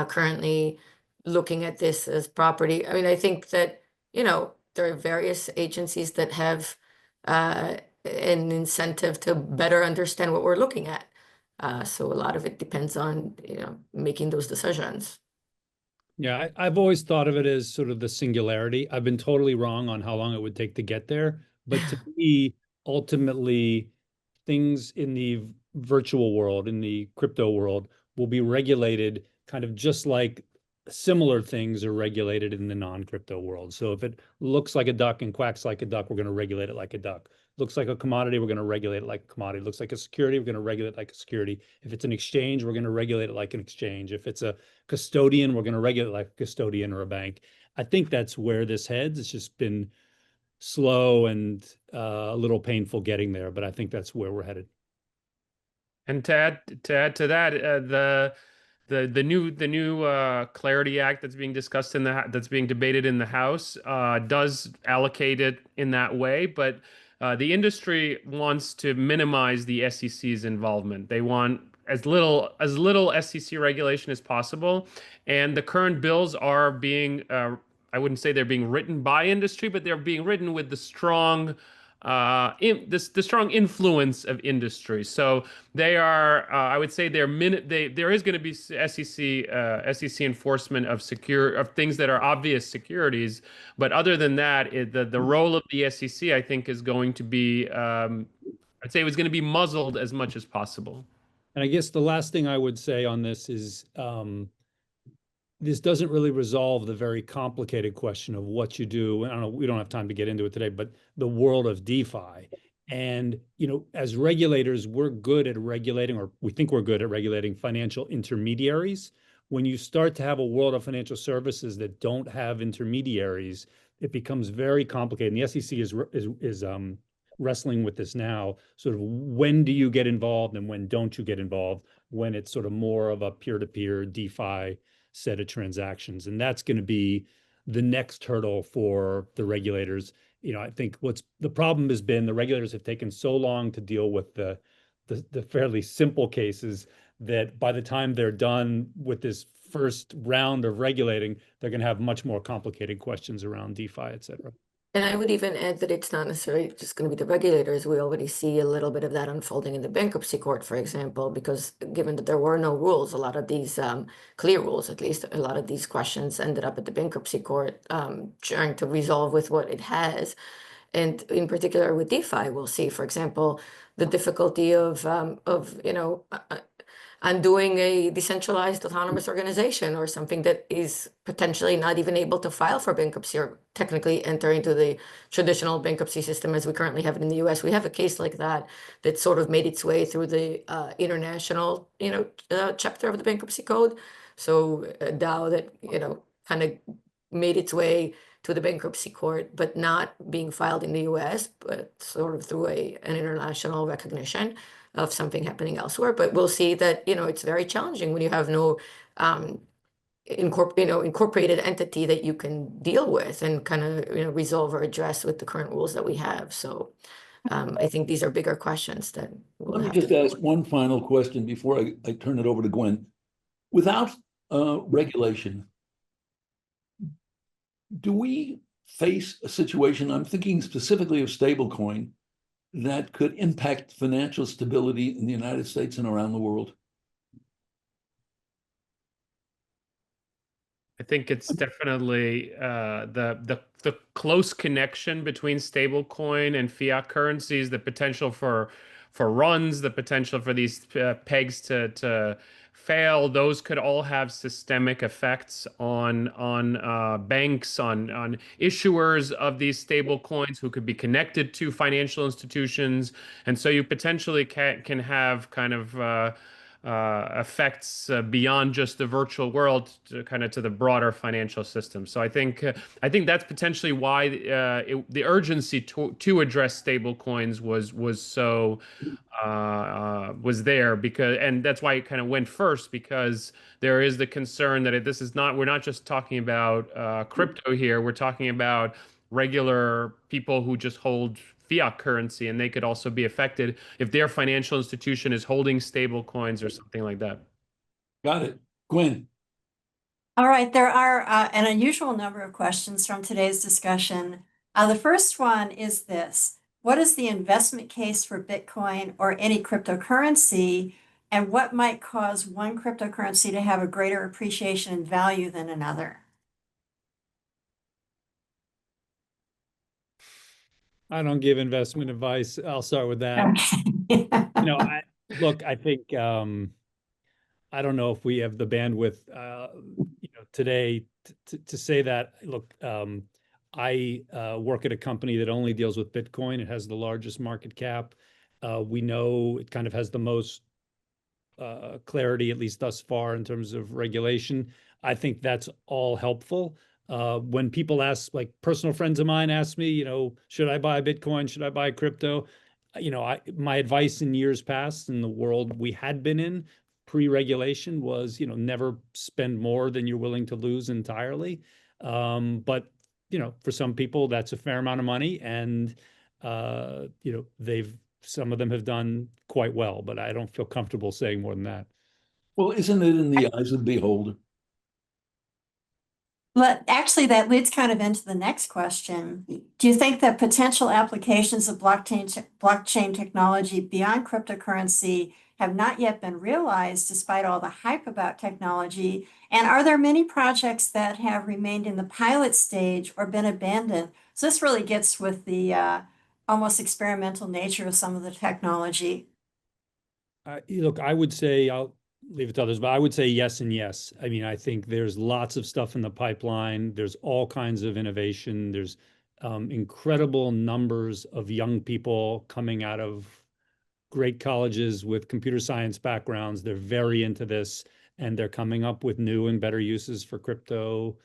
Speaker 5: currently looking at this as property. I mean, I think that, there are various agencies that have an incentive to better understand what we're looking at. So a lot of it depends on, making those decisions.
Speaker 4: Yeah, I've always thought of it as sort of the singularity. I've been totally wrong on how long it would take to get there. But to me, ultimately, things in the virtual world, in the crypto world, will be regulated kind of just like similar things are regulated in the non-crypto world. So if it looks like a duck and quacks like a duck, we're going to regulate it like a duck. Looks like a commodity, we're going to regulate it like a commodity. Looks like a security, we're going to regulate it like a security. If it's an exchange, we're going to regulate it like an exchange. If it's a custodian, we're going to regulate it like a custodian or a bank. I think that's where this heads. It's just been slow and a little painful getting there, but I think that's where we're headed.
Speaker 3: And to add to that, the new Clarity Act that's being discussed that's being debated in the House does allocate it in that way, but the industry wants to minimize the SEC's involvement. They want as little SEC regulation as possible, and the current bills are being I wouldn't say they're being written by industry, but they're being written with the strong the strong influence of industry. So they are, I would say, there is going to be SEC enforcement of things that are obvious securities. But other than that, the role of the SEC, I think, is going to be, I'd say, it was going to be muzzled as much as possible.
Speaker 4: And I guess the last thing I would say on this is this doesn't really resolve the very complicated question of what you do. I don't know, we don't have time to get into it today, but the world of DeFi. And, as regulators, we're good at regulating, or we think we're good at regulating financial intermediaries. When you start to have a world of financial services that don't have intermediaries, it becomes very complicated. And the SEC is wrestling with this now, sort of when do you get involved and when don't you get involved, when it's sort of more of a peer-to-peer DeFi set of transactions. And that's going to be the next hurdle for the regulators. I think the problem has been the regulators have taken so long to deal with the fairly simple cases that by the time they're done with this first round of regulating, they're going to have much more complicated questions around DeFi, et cetera.
Speaker 5: And I would even add that it's not necessarily just going to be the regulators. We already see a little bit of that unfolding in the bankruptcy court, for example, because given that there were no rules, a lot of these clear rules, at least a lot of these questions ended up at the bankruptcy court trying to resolve with what it has. And in particular with DeFi, we'll see, for example, the difficulty of undoing a decentralized autonomous organization or something that is potentially not even able to file for bankruptcy or technically enter into the traditional bankruptcy system as we currently have it in the US. We have a case like that sort of made its way through the international, chapter of the bankruptcy code. So a DAO that, kind of made its way to the bankruptcy court, but not being filed in the US, but sort of through an international recognition of something happening elsewhere. But we'll see that, it's very challenging when you have no incorporated entity that you can deal with and kind of, resolve or address with the current rules that we have. So I think these are bigger questions that we'll
Speaker 2: Let me
Speaker 5: have
Speaker 2: just
Speaker 5: to
Speaker 2: ask one final question before I turn it over to Gwen. Without regulation, do we face a situation, I'm thinking specifically of stablecoin, that could impact financial stability in the United States and around the world?
Speaker 3: I think it's definitely the close connection between stablecoin and fiat currencies, the potential for runs, the potential for these pegs to fail. Those could all have systemic effects on banks, on issuers of these stable coins who could be connected to financial institutions, and so you potentially can have kind of effects beyond just the virtual world to kind of to the broader financial system. So I think that's potentially why the urgency to address stable coins was so was there, because, and that's why it kind of went first, because there is the concern that we're not just talking about crypto here, we're talking about regular people who just hold fiat currency, and they could also be affected if their financial institution is holding stable coins or something like that.
Speaker 2: Got it. Gwen.
Speaker 6: All right, there are an unusual number of questions from today's discussion. The first one is this: what is the investment case for Bitcoin or any cryptocurrency, and what might cause one cryptocurrency to have a greater appreciation and value than another?
Speaker 4: I don't give investment advice. I'll start with that.
Speaker 6: Okay.
Speaker 4: I think I don't know if we have the bandwidth, today to say that. Look, I work at a company that only deals with Bitcoin. It has the largest market cap. We know it kind of has the most clarity, at least thus far, in terms of regulation. I think that's all helpful. When people ask, like personal friends of mine ask me, should I buy Bitcoin? Should I buy crypto? My advice in years past in the world we had been in pre-regulation was, never spend more than you're willing to lose entirely. But, for some people, that's a fair amount of money, and, some of them have done quite well, but I don't feel comfortable saying more than that.
Speaker 2: Well, isn't it in the eyes of the beholder?
Speaker 6: Well, actually, that leads kind of into the next question. Do you think that potential applications of blockchain technology beyond cryptocurrency have not yet been realized despite all the hype about technology? And are there many projects that have remained in the pilot stage or been abandoned? So this really gets with the almost experimental nature of some of the technology.
Speaker 4: Look, I would say, I'll leave it to others, but I would say yes and yes. I mean, I think there's lots of stuff in the pipeline. There's all kinds of innovation. There's incredible numbers of young people coming out of great colleges with computer science backgrounds. They're very into this, and they're coming up with new and better uses for crypto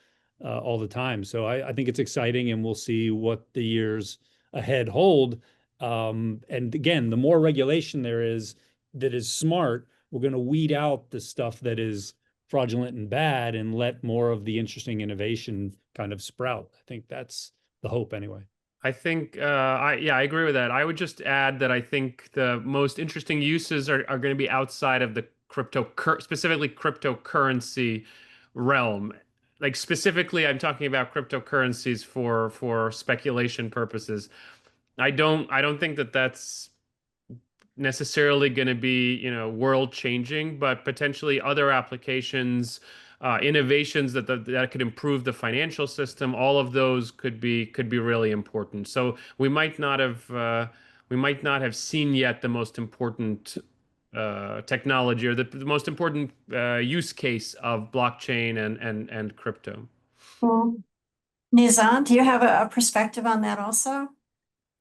Speaker 4: all the time. So I think it's exciting, and we'll see what the years ahead hold. And again, the more regulation there is that is smart, we're going to weed out the stuff that is fraudulent and bad and let more of the interesting innovation kind of sprout. I think that's the hope anyway.
Speaker 3: I think, I agree with that. I would just add that I think the most interesting uses are going to be outside of the specifically cryptocurrency realm. Like specifically, I'm talking about cryptocurrencies for speculation purposes. I don't think that that's necessarily going to be, world changing, but potentially other applications, innovations that could improve the financial system. All of those could be really important. So we might not have seen yet the most important technology or the most important use case of blockchain and crypto.
Speaker 6: Well, Nizam, do you have a perspective on that also?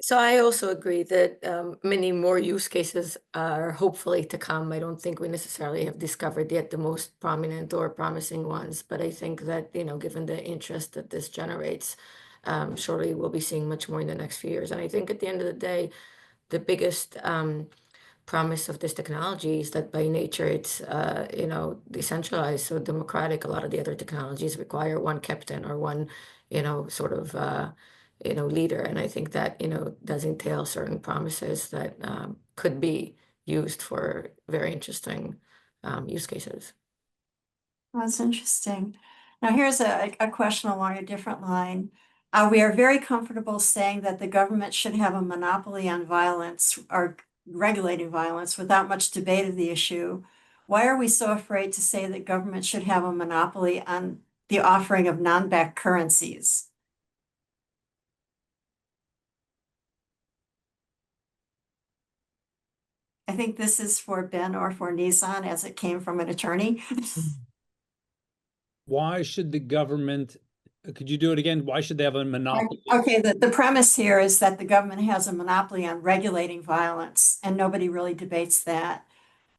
Speaker 5: So I also agree that many more use cases are hopefully to come. I don't think we necessarily have discovered yet the most prominent or promising ones, but I think that, given the interest that this generates, surely we'll be seeing much more in the next few years. And I think at the end of the day, the biggest promise of this technology is that by nature it's decentralized, so democratic. A lot of the other technologies require one captain or one sort of leader, and I think that does entail certain promises that could be used for very interesting use cases.
Speaker 6: That's interesting. Now, here's a question along a different line. We are very comfortable saying that the government should have a monopoly on violence or regulating violence without much debate of the issue. Why are we so afraid to say that government should have a monopoly on the offering of non-backed currencies? I think this is for Ben or for Nissan, as it came from an attorney.
Speaker 4: Why should the government, could you do it again? Why should they have a monopoly?
Speaker 6: Okay, the premise here is that the government has a monopoly on regulating violence, and nobody really debates that.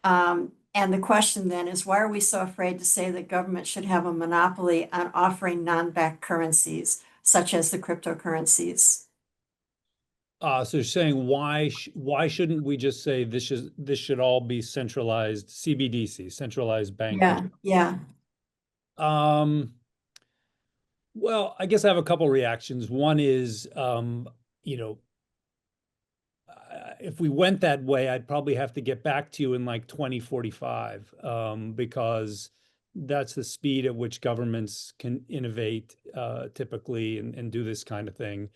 Speaker 6: And the question then is, why are we so afraid to say that government should have a monopoly on offering non-backed currencies, such as the cryptocurrencies?
Speaker 4: So you're saying why shouldn't we just say this should all be centralized CBDC, centralized banking?
Speaker 6: Yeah.
Speaker 4: Well, I guess I have a couple reactions. One is, if we went that way, I'd probably have to get back to you in like 2045, because that's the speed at which governments can innovate typically and do this kind of thing.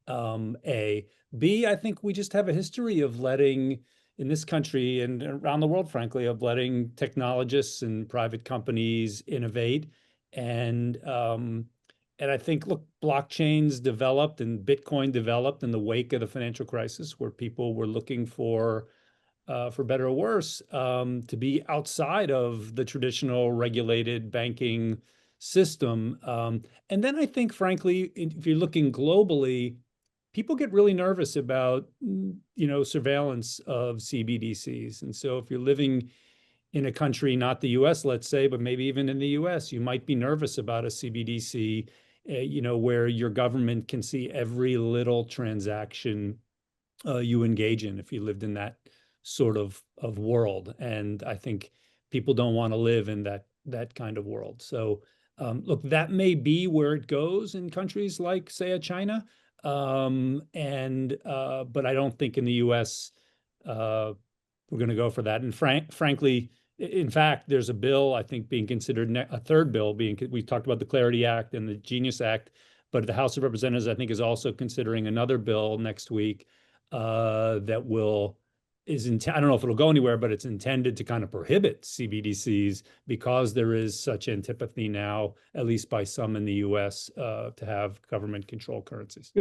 Speaker 4: A. B, I think we just have a history of letting, in this country and around the world, frankly, of letting technologists and private companies innovate. And I think, look, blockchains developed and Bitcoin developed in the wake of the financial crisis, where people were looking for better or worse, to be outside of the traditional regulated banking system. And then I think, frankly, if you're looking globally, people get really nervous about, surveillance of CBDCs. And so if you're living in a country, not the US, let's say, but maybe even in the US, you might be nervous about a CBDC, where your government can see every little transaction you engage in if you lived in that sort of world. And I think people don't want to live in that kind of world. So look, that may be where it goes in countries like, say, China. But I don't think in the US we're going to go for that. And frankly, in fact, there's a bill, I think, being considered, a third bill we talked about the Clarity Act and the Genius Act, but the House of Representatives, I think, is also considering another bill next week that I don't know if it'll go anywhere, but it's intended to kind of prohibit CBDCs because there is such antipathy now, at least by some in the US, to have government controlled currencies.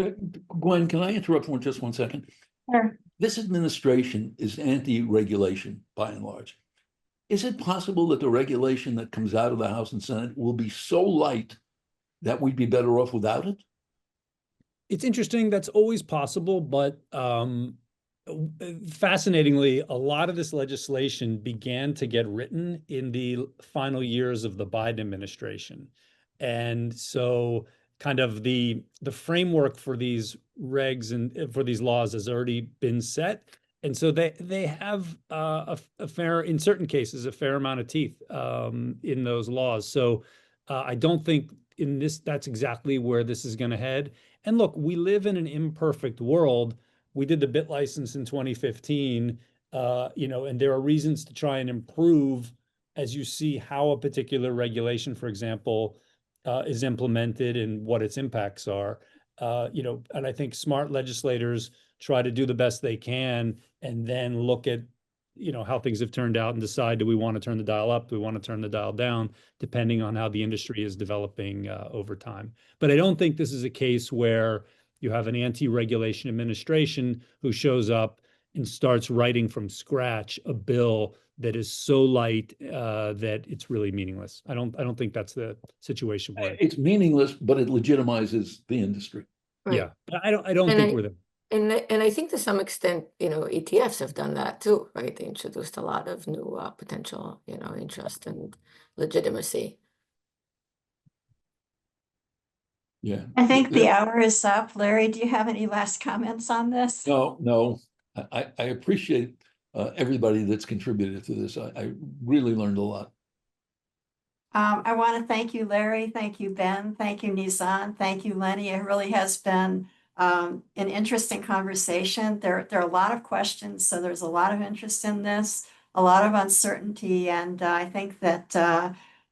Speaker 2: Gwen, can I interrupt for just 1 second?
Speaker 6: Sure.
Speaker 2: This administration is anti-regulation by and large. Is it possible that the regulation that comes out of the House and Senate will be so light that we'd be better off without it?
Speaker 4: It's interesting. That's always possible, but fascinatingly, a lot of this legislation began to get written in the final years of the Biden administration. And so kind of the framework for these regs and for these laws has already been set. And so they have in certain cases, a fair amount of teeth in those laws. So I don't think that's exactly where this is going to head. And look, we live in an imperfect world. We did the bit license in 2015, and there are reasons to try and improve as you see how a particular regulation, for example, is implemented and what its impacts are. And I think smart legislators try to do the best they can and then look at, how things have turned out and decide, do we want to turn the dial up? Do we want to turn the dial down, depending on how the industry is developing over time. But I don't think this is a case where you have an anti-regulation administration who shows up and starts writing from scratch a bill that is so light that it's really meaningless. I don't think that's the situation we're in.
Speaker 2: It's meaningless, but it legitimizes the industry.
Speaker 5: Right.
Speaker 4: Yeah, but I don't think we're there.
Speaker 5: And I think to some extent, ETFs have done that too, right? They introduced a lot of new potential, interest and legitimacy.
Speaker 2: Yeah.
Speaker 6: I think the hour is up. Larry, do you have any last comments on this?
Speaker 2: No. I appreciate everybody that's contributed to this. I really learned a lot.
Speaker 6: I want to thank you, Larry. Thank you, Ben. Thank you, Nizan. Thank you, Lenny. It really has been an interesting conversation. There are a lot of questions, so there's a lot of interest in this, a lot of uncertainty, and I think that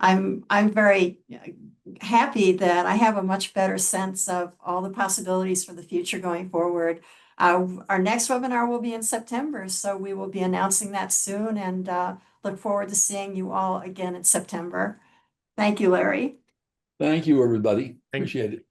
Speaker 6: I'm very happy that I have a much better sense of all the possibilities for the future going forward. Our next webinar will be in September, so we will be announcing that soon, and look forward to seeing you all again in September. Thank you, Larry.
Speaker 2: Thank you, everybody.
Speaker 3: Thank-
Speaker 2: Appreciate it.